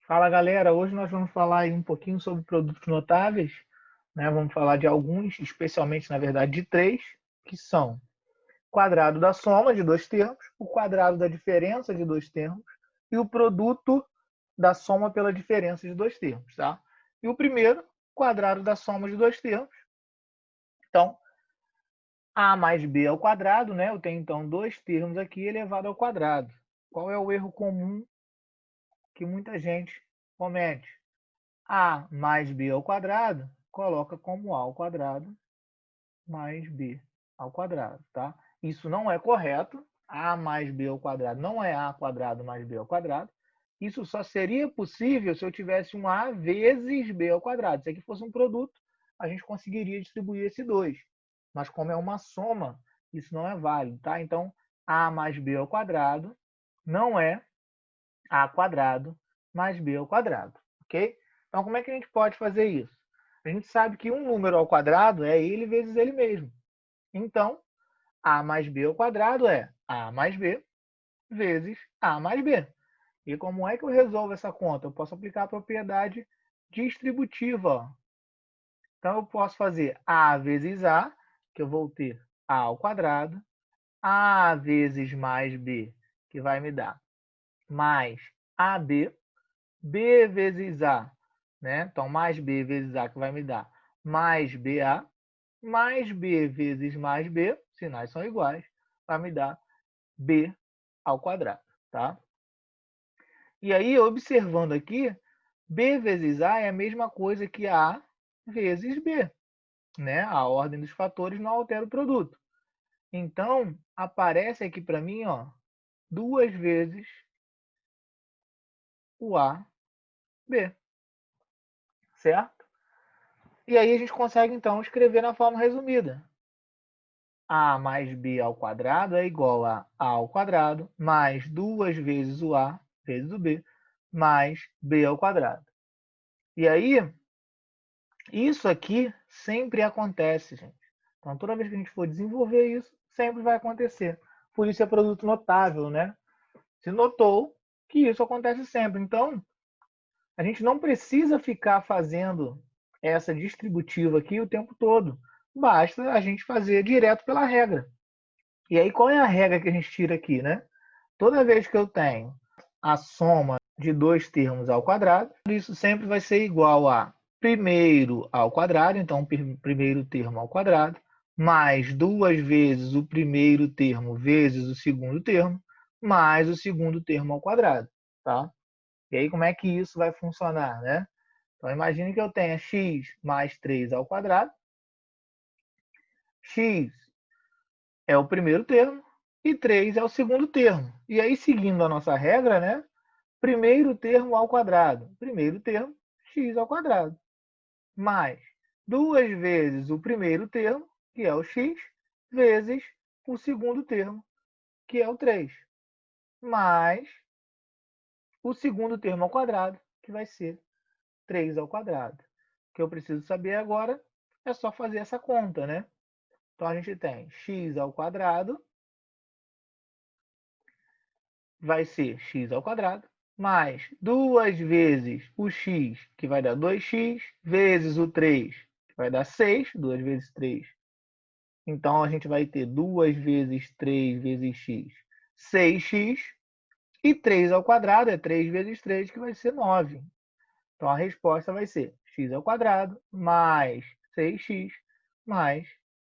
Fala galera, hoje nós vamos falar aí um pouquinho sobre produtos notáveis, né? Vamos falar de alguns, especialmente na verdade de três, que são o quadrado da soma de dois termos, o quadrado da diferença de dois termos e o produto da soma pela diferença de dois termos, tá? E o primeiro, quadrado da soma de dois termos. Então, a mais b ao quadrado, né? Eu tenho então dois termos aqui elevado ao quadrado. Qual é o erro comum que muita gente comete? A mais b ao quadrado, coloca como a ao quadrado mais b ao quadrado, tá? Isso não é correto. A mais b ao quadrado não é a quadrado mais b ao quadrado. Isso só seria possível se eu tivesse um a vezes b ao quadrado. Se aqui fosse um produto, a gente conseguiria distribuir esse 2. Mas como é uma soma, isso não é válido, tá? Então, a mais b ao quadrado não é a quadrado mais b ao quadrado, ok? Então, como é que a gente pode fazer isso? A gente sabe que um número ao quadrado é ele vezes ele mesmo. Então, a mais b ao quadrado é a mais b vezes a mais b. E como é que eu resolvo essa conta? Eu posso aplicar a propriedade distributiva. Então, eu posso fazer a vezes a, que eu vou ter a ao quadrado, a vezes mais b, que vai me dar mais ab, b vezes a, né? Então, mais b vezes a, que vai me dar mais ba, mais b vezes mais b, sinais são iguais, vai me dar b ao quadrado, tá? E aí, observando aqui, b vezes a é a mesma coisa que a vezes b, né? A ordem dos fatores não altera o produto. Então, aparece aqui para mim, ó, duas vezes o a, b, certo? E aí a gente consegue, então, escrever na forma resumida. A mais b ao quadrado é igual a ao quadrado mais duas vezes o a vezes o b mais b ao quadrado. E aí, isso aqui sempre acontece, gente. Então, toda vez que a gente for desenvolver isso, sempre vai acontecer. Por isso é produto notável, né? Se notou que isso acontece sempre. Então, a gente não precisa ficar fazendo essa distributiva aqui o tempo todo. Basta a gente fazer direto pela regra. E aí, qual é a regra que a gente tira aqui, né? Toda vez que eu tenho a soma de dois termos ao quadrado, isso sempre vai ser igual a primeiro ao quadrado, então primeiro termo ao quadrado, mais duas vezes o primeiro termo vezes o segundo termo, mais o segundo termo ao quadrado, tá? E aí, como é que isso vai funcionar, né? Então, imagine que eu tenha x mais 3 ao quadrado. X é o primeiro termo e 3 é o segundo termo. E aí, seguindo a nossa regra, né? Primeiro termo ao quadrado. Primeiro termo, x ao quadrado. Mais duas vezes o primeiro termo, que é o x, vezes o segundo termo, que é o 3. Mais o segundo termo ao quadrado, que vai ser 3 ao quadrado. O que eu preciso saber agora é só fazer essa conta, né? Então, a gente tem x ao quadrado vai ser x ao quadrado, mais duas vezes o x, que vai dar 2x, vezes o 3, que vai dar 6, 2 vezes 3. Então, a gente vai ter 2 vezes 3 vezes x, 6x, e 3 ao quadrado é 3 vezes 3, que vai ser 9. Então, a resposta vai ser x ao quadrado mais 6x mais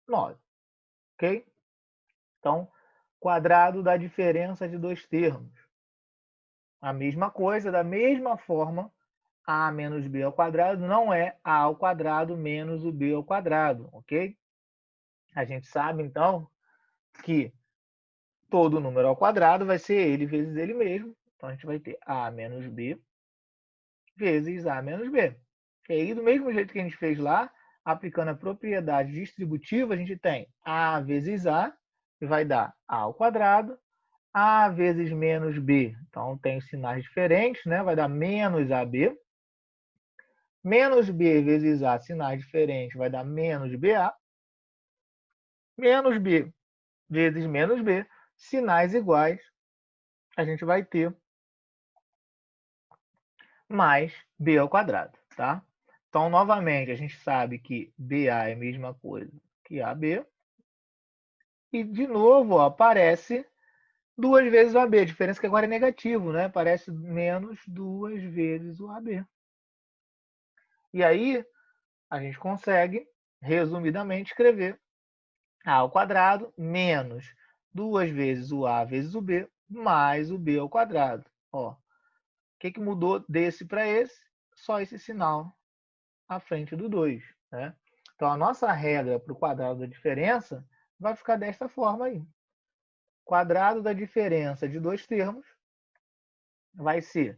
9. Ok? Então, quadrado da diferença de dois termos. A mesma coisa, da mesma forma, a menos b ao quadrado não é a ao quadrado menos o b ao quadrado, ok? A gente sabe, então, que todo número ao quadrado vai ser ele vezes ele mesmo. Então, a gente vai ter a menos b vezes a menos b. E aí, do mesmo jeito que a gente fez lá, aplicando a propriedade distributiva, a gente tem a vezes a, que vai dar a ao quadrado, a vezes menos b. Então, tem sinais diferentes, né? Vai dar menos ab. Menos b vezes a, sinais diferentes, vai dar menos ba. Menos b vezes menos b, sinais iguais, a gente vai ter mais b ao quadrado, tá? Então, novamente, a gente sabe que BA é a mesma coisa que AB. E, de novo, ó, aparece 2 vezes o AB. A diferença é que agora é negativo, né? Aparece menos 2 vezes o AB. E aí, a gente consegue, resumidamente, escrever A ao quadrado menos 2 vezes o A vezes o B, mais o B ao quadrado. Ó, o que mudou desse para esse? Só esse sinal à frente do 2. Né? Então, a nossa regra para o quadrado da diferença vai ficar desta forma aí. Quadrado da diferença de dois termos vai ser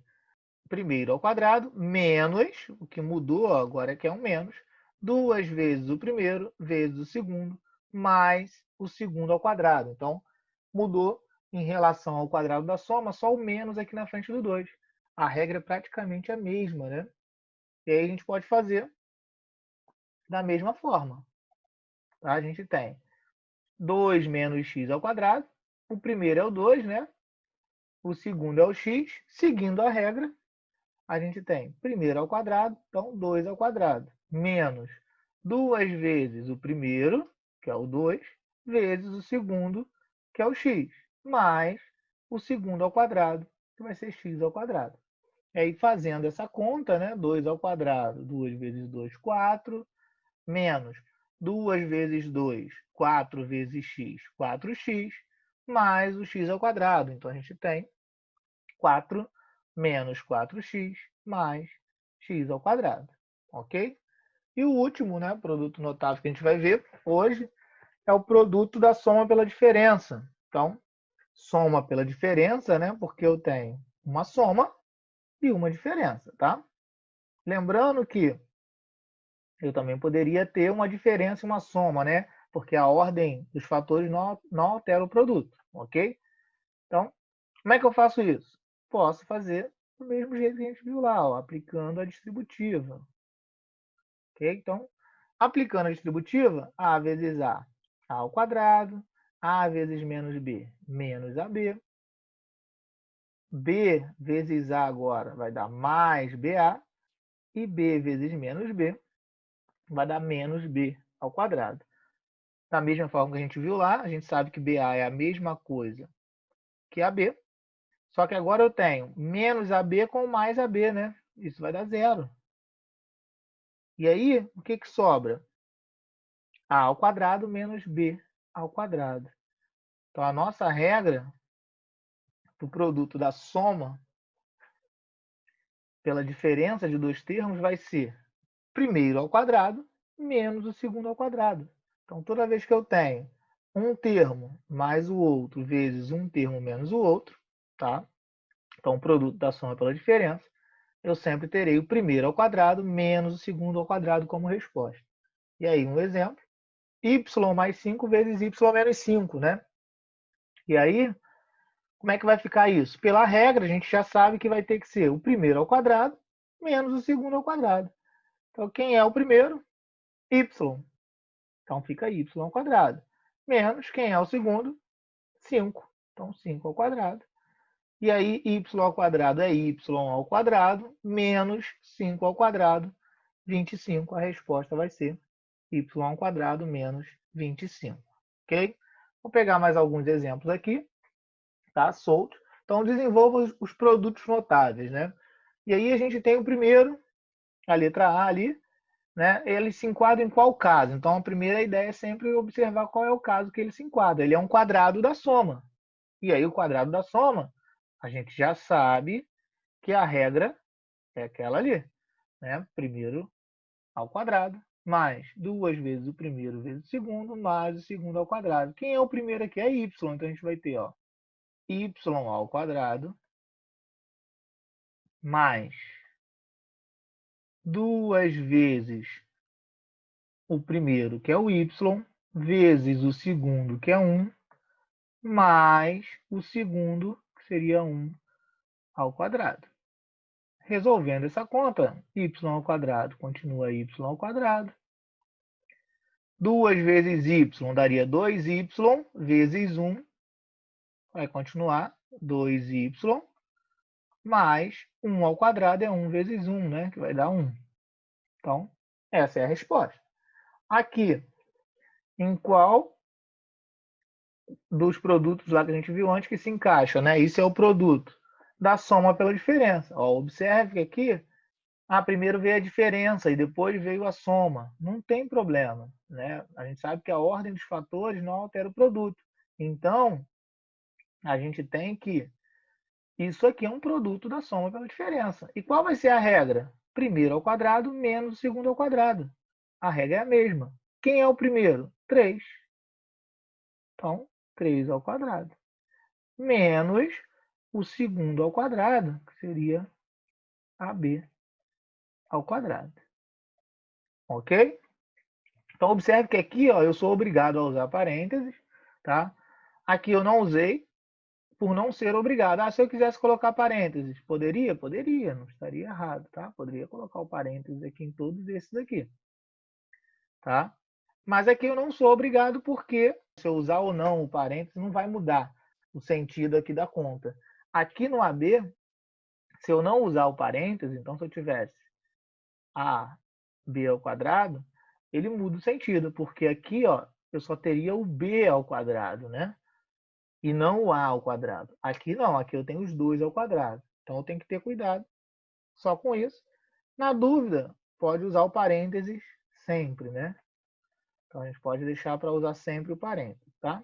primeiro ao quadrado menos, o que mudou agora é que é um menos, 2 vezes o primeiro vezes o segundo, mais o segundo ao quadrado. Então, mudou em relação ao quadrado da soma, só o menos aqui na frente do 2. A regra é praticamente a mesma, né? E aí a gente pode fazer da mesma forma. Tá? A gente tem 2 menos x ao quadrado. O primeiro é o 2, né? O segundo é o x. Seguindo a regra, a gente tem primeiro ao quadrado, então 2 ao quadrado, menos 2 vezes o primeiro, que é o 2, vezes o segundo, que é o x, mais o segundo ao quadrado, que vai ser x ao quadrado. E aí, fazendo essa conta, né, 2 ao quadrado, 2 vezes 2, 4, menos 2 vezes 2, 4 vezes x, 4x, mais o x ao quadrado. Então, a gente tem 4 menos 4x mais x ao quadrado. Ok? E o último, né, produto notável que a gente vai ver hoje é o produto da soma pela diferença. Então, soma pela diferença, né, porque eu tenho uma soma e uma diferença, tá? Lembrando que eu também poderia ter uma diferença e uma soma, né? Porque a ordem dos fatores não altera o produto, ok? Então, como é que eu faço isso? Posso fazer do mesmo jeito que a gente viu lá, ó, aplicando a distributiva. Ok? Então, aplicando a distributiva, A vezes A ao quadrado, A vezes menos B, menos AB. B vezes A agora vai dar mais BA, e B vezes menos B vai dar menos B ao quadrado. Da mesma forma que a gente viu lá, a gente sabe que BA é a mesma coisa que AB, só que agora eu tenho menos AB com mais AB, né? Isso vai dar zero. E aí, o que sobra? A ao quadrado menos B ao quadrado. Então, a nossa regra do produto da soma pela diferença de dois termos vai ser primeiro ao quadrado menos o segundo ao quadrado. Então, toda vez que eu tenho um termo mais o outro vezes um termo menos o outro, tá? Então, o produto da soma pela diferença, eu sempre terei o primeiro ao quadrado menos o segundo ao quadrado como resposta. E aí, um exemplo, y mais 5 vezes y menos 5, né? E aí, como é que vai ficar isso? Pela regra, a gente já sabe que vai ter que ser o primeiro ao quadrado menos o segundo ao quadrado. Então, quem é o primeiro? Y. Então, fica y ao quadrado. Menos quem é o segundo? 5. Então, 5 ao quadrado. E aí, y ao quadrado é y ao quadrado menos 5 ao quadrado, 25. A resposta vai ser y ao quadrado menos 25. Ok? Vou pegar mais alguns exemplos aqui, tá? Soltos. Então, desenvolva os produtos notáveis, né? E aí a gente tem o primeiro, a letra A ali, né? Ele se enquadra em qual caso? Então, a primeira ideia é sempre observar qual é o caso que ele se enquadra. Ele é um quadrado da soma. E aí, o quadrado da soma, a gente já sabe que a regra é aquela ali, né? Primeiro ao quadrado, mais 2 vezes o primeiro vezes o segundo, mais o segundo ao quadrado. Quem é o primeiro aqui? É y. Então, a gente vai ter, ó, y ao quadrado mais 2 vezes o primeiro, que é o y, vezes o segundo, que é 1, mais o segundo, que seria 1 ao quadrado. Resolvendo essa conta, y ao quadrado continua y ao quadrado. 2 vezes y daria 2y vezes 1, vai continuar 2y, mais 1 ao quadrado é 1 vezes 1, né? Que vai dar 1. Então, essa é a resposta. Aqui, em qual dos produtos lá que a gente viu antes que se encaixa, né? Isso é o produto da soma pela diferença. Ó, observe que aqui, primeiro veio a diferença e depois veio a soma. Não tem problema, né? A gente sabe que a ordem dos fatores não altera o produto. Então, a gente tem que... Isso aqui é um produto da soma pela diferença. E qual vai ser a regra? Primeiro ao quadrado menos o segundo ao quadrado. A regra é a mesma. Quem é o primeiro? 3. Então, 3 ao quadrado. Menos o segundo ao quadrado, que seria AB ao quadrado. Ok? Então, observe que aqui ó, eu sou obrigado a usar parênteses. Tá? Aqui eu não usei por não ser obrigado. Se eu quisesse colocar parênteses, poderia? Poderia, não estaria errado. Tá? Poderia colocar o parênteses aqui em todos esses aqui. Tá? Mas aqui eu não sou obrigado porque se eu usar ou não o parênteses não vai mudar o sentido aqui da conta. Aqui no AB, se eu não usar o parênteses, então se eu tivesse AB ao quadrado, ele muda o sentido, porque aqui ó, eu só teria o B ao quadrado, né? E não o A ao quadrado. Aqui não, aqui eu tenho os dois ao quadrado. Então eu tenho que ter cuidado só com isso. Na dúvida, pode usar o parênteses sempre, né? Então, a gente pode deixar para usar sempre o parênteses, tá?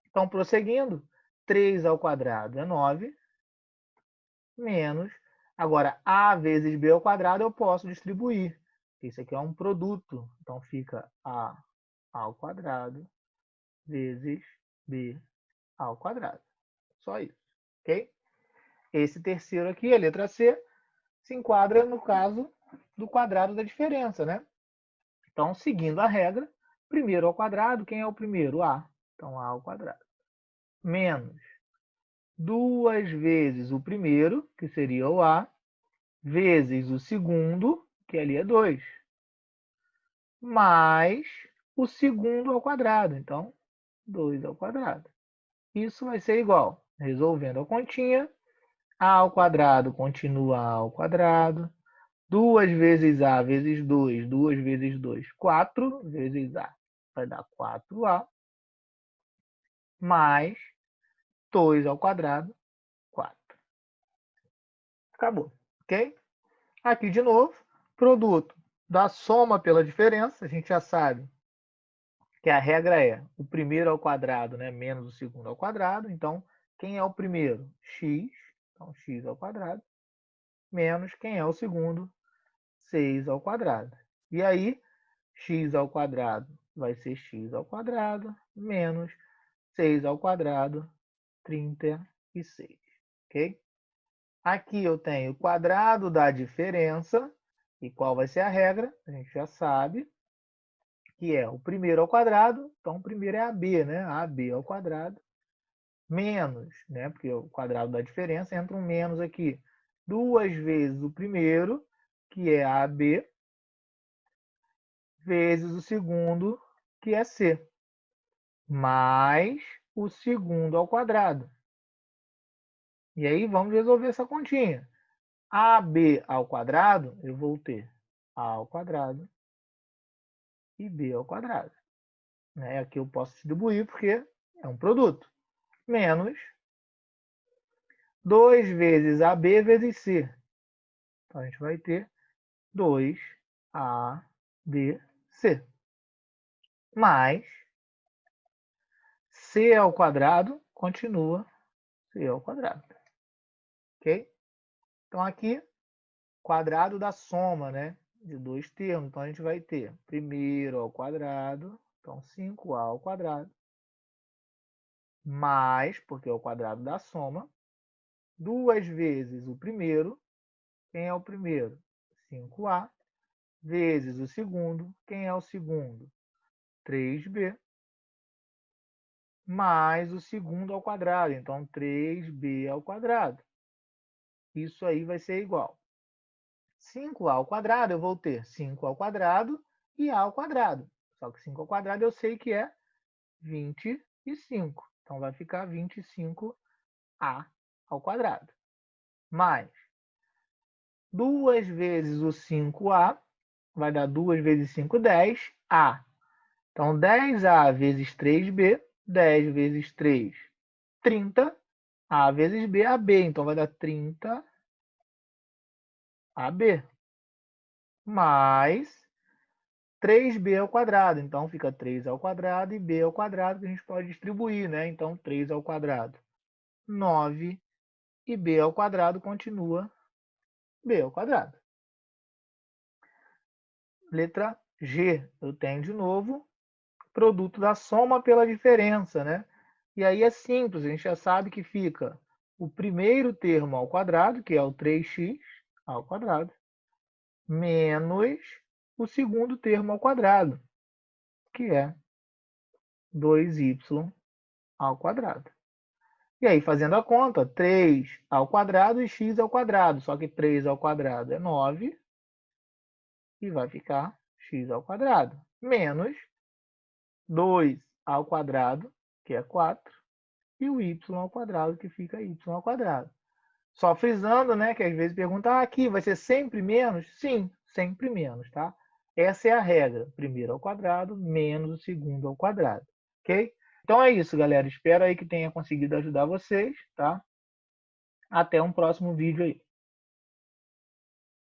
Então, prosseguindo, 3 ao quadrado é 9, menos... Agora, A vezes B ao quadrado eu posso distribuir. Isso aqui é um produto. Então, fica A ao quadrado vezes B ao quadrado. Só isso, ok? Esse terceiro aqui, a letra C, se enquadra no caso do quadrado da diferença, né? Então, seguindo a regra, primeiro ao quadrado, quem é o primeiro? A. Então, A ao quadrado. Menos 2 vezes o primeiro, que seria o A, vezes o segundo, que ali é 2, mais o segundo ao quadrado. Então, 2 ao quadrado. Isso vai ser igual, resolvendo a continha, A ao quadrado continua A ao quadrado, 2 vezes A vezes 2, 2 vezes 2, 4 vezes A. Vai dar 4A, mais 2 ao quadrado, 4. Acabou, ok? Aqui de novo, produto da soma pela diferença, a gente já sabe que a regra é o primeiro ao quadrado, né, menos o segundo ao quadrado. Então, quem é o primeiro? X, então x ao quadrado, menos quem é o segundo? 6 ao quadrado. E aí, x ao quadrado vai ser x ao quadrado, menos 6 ao quadrado, 36. Ok? Aqui eu tenho o quadrado da diferença. E qual vai ser a regra? A gente já sabe que é o primeiro ao quadrado. Então, o primeiro é AB, né? AB ao quadrado. Menos, né? Porque o quadrado da diferença entra um menos aqui. 2 vezes o primeiro, que é AB, vezes o segundo, que é C. Mais o segundo ao quadrado. E aí, vamos resolver essa continha. AB ao quadrado, eu vou ter A ao quadrado e B ao quadrado. Né? Aqui eu posso distribuir porque é um produto. Menos 2 vezes AB vezes C. Então, a gente vai ter 2ABC. Mais C ao quadrado continua C ao quadrado. Ok? Então, aqui, quadrado da soma, né? De dois termos. Então, a gente vai ter primeiro ao quadrado, então 5A ao quadrado, mais, porque é o quadrado da soma, 2 vezes o primeiro, quem é o primeiro? 5A, vezes o segundo, quem é o segundo? 3B, mais o segundo ao quadrado, então 3B ao quadrado. Isso aí vai ser igual. 5A ao quadrado, eu vou ter 5 ao quadrado e A ao quadrado. Só que 5 ao quadrado eu sei que é 25. Então vai ficar 25A ao quadrado. mais 2 vezes o 5A, vai dar 2 vezes 5, 10A. Então, 10A vezes 3B, 10 vezes 3, 30. A vezes B, AB. Então, vai dar 30 AB. Mais 3B ao quadrado. Então, fica 3 ao quadrado e B ao quadrado, que a gente pode distribuir, né? Então, 3 ao quadrado, 9. E B ao quadrado continua B ao quadrado. Letra G, eu tenho de novo produto da soma pela diferença, né? E aí é simples, a gente já sabe que fica o primeiro termo ao quadrado, que é o 3x ao quadrado, menos o segundo termo ao quadrado, que é 2y ao quadrado. E aí, fazendo a conta, 3 ao quadrado e x ao quadrado, só que 3 ao quadrado é 9, e vai ficar x ao quadrado, menos 2 ao quadrado, que é 4, e o y ao quadrado, que fica y ao quadrado. Só frisando, né, que às vezes pergunta, aqui vai ser sempre menos? Sim, sempre menos, tá? Essa é a regra, primeiro ao quadrado menos o segundo ao quadrado, ok? Então é isso, galera. Espero aí que tenha conseguido ajudar vocês, tá? Até um próximo vídeo aí.